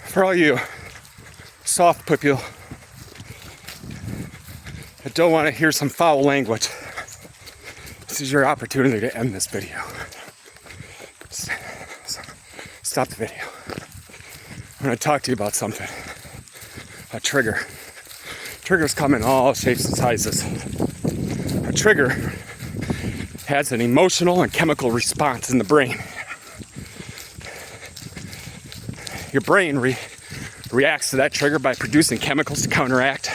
For all you soft people that don't want to hear some foul language, this is your opportunity to end this video. Stop the video. I'm going to talk to you about something. A trigger. Triggers come in all shapes and sizes. A trigger has an emotional and chemical response in the brain. Your brain reacts to that trigger by producing chemicals to counteract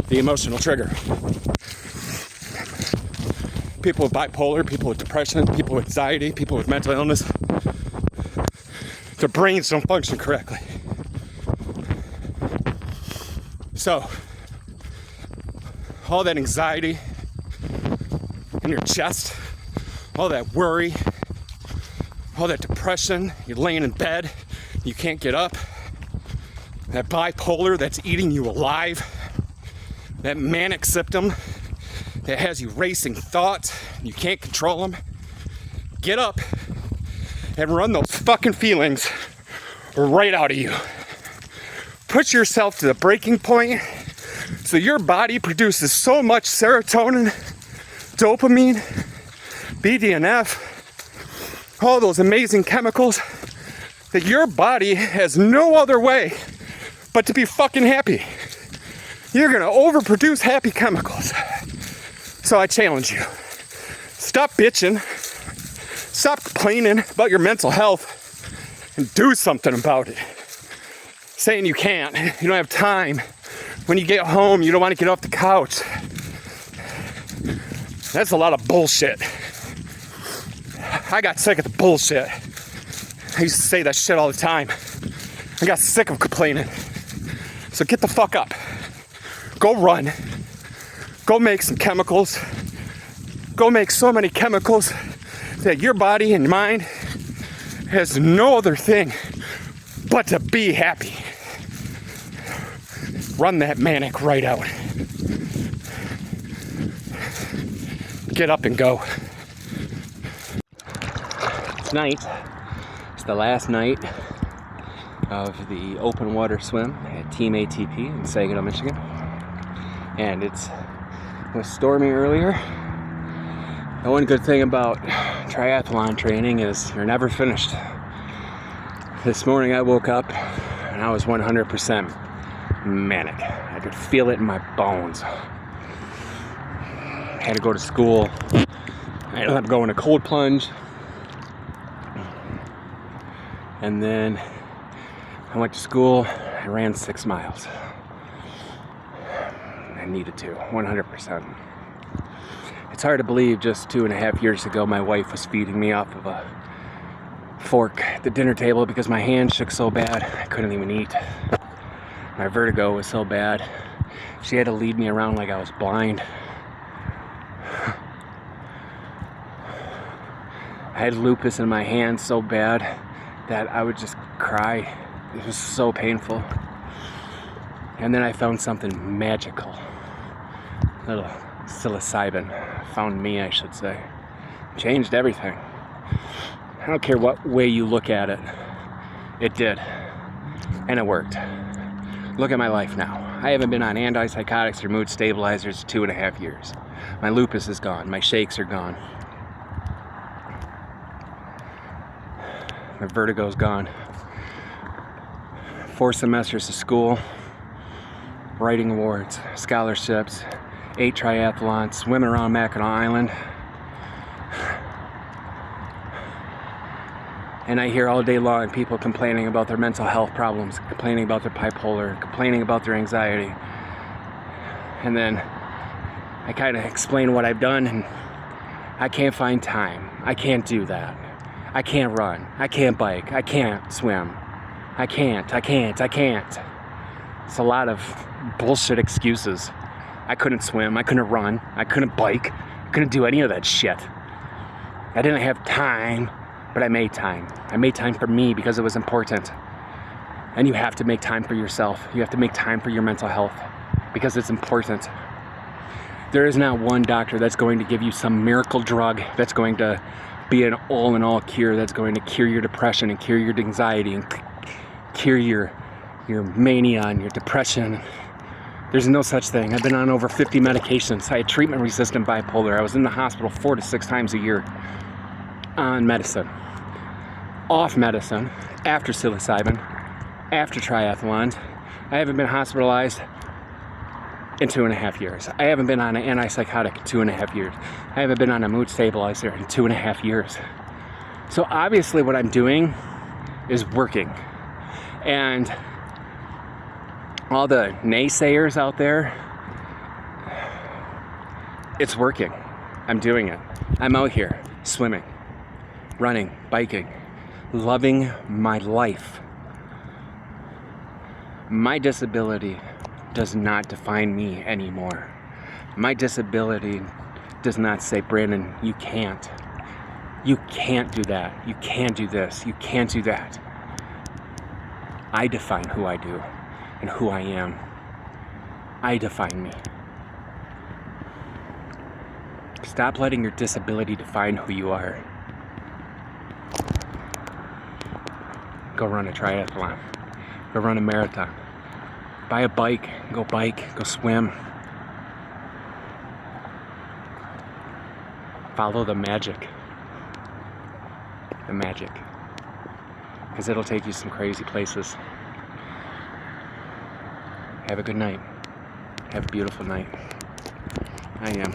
the emotional trigger. People with bipolar, people with depression, people with anxiety, people with mental illness, their brains don't function correctly. So, all that anxiety in your chest, all that worry, all that depression, you're laying in bed, you can't get up, that bipolar that's eating you alive, that manic symptom that has you racing thoughts, you can't control them, get up and run those fucking feelings right out of you. Push yourself to the breaking point so your body produces so much serotonin, dopamine, BDNF, all those amazing chemicals that your body has no other way but to be fucking happy. You're gonna overproduce happy chemicals. So I challenge you. Stop bitching. Stop complaining about your mental health and do something about it. Saying you can't, you don't have time. When you get home, you don't want to get off the couch. That's a lot of bullshit. I got sick of the bullshit. I used to say that shit all the time. I got sick of complaining. So get the fuck up. Go run. Go make some chemicals. Go make so many chemicals that your body and mind has no other thing but to be happy. Run that manic right out. Get up and go. Tonight is the last night of the open water swim at Team ATP in Saginaw, Michigan. And it was stormy earlier. The one good thing about triathlon training is you're never finished. This morning I woke up and I was 100% manic. I could feel it in my bones. I had to go to school. I ended up going to cold plunge. And then I went to school. I ran 6 miles. I needed to, 100%. It's hard to believe just 2.5 years ago my wife was feeding me off of a fork at the dinner table because my hand shook so bad I couldn't even eat. My vertigo was so bad she had to lead me around like I was blind. I had lupus in my hand so bad that I would just cry. It was so painful. And then I found something magical. A little psilocybin. Found me, I should say. Changed everything. I don't care what way you look at it. It did. And it worked. Look at my life now. I haven't been on antipsychotics or mood stabilizers 2.5 years. My lupus is gone. My shakes are gone. My vertigo's gone. 4 semesters of school. Writing awards. Scholarships. 8 triathlons. Swimming around Mackinac Island. And I hear all day long people complaining about their mental health problems, complaining about their bipolar, complaining about their anxiety. And then I kind of explain what I've done, and I can't find time. I can't do that. I can't run. I can't bike. I can't swim. I can't. It's a lot of bullshit excuses. I couldn't swim. I couldn't run. I couldn't bike. I couldn't do any of that shit. I didn't have time. But I made time. I made time for me because it was important. And you have to make time for yourself. You have to make time for your mental health because it's important. There is not one doctor that's going to give you some miracle drug that's going to be an all-in-all cure, that's going to cure your depression and cure your anxiety and cure your your mania and your depression. There's no such thing. I've been on over 50 medications. I had treatment-resistant bipolar. I was in the hospital 4 to 6 times a year on medicine, off medicine, after psilocybin, after triathlons. I haven't been hospitalized in 2.5 years. I haven't been on an antipsychotic in 2.5 years. I haven't been on a mood stabilizer in 2.5 years. So obviously what I'm doing is working. And all the naysayers out there, it's working. I'm doing it. I'm out here swimming, running, biking, loving my life. My disability does not define me anymore. My disability does not say, Brandon, you can't. You can't do that. You can't do this. You can't do that. I define who I do and who I am. I define me. Stop letting your disability define who you are. Go run a triathlon. Go run a marathon. Buy a bike, go swim. Follow the magic. The magic. Because it'll take you some crazy places. Have a good night. Have a beautiful night. I am.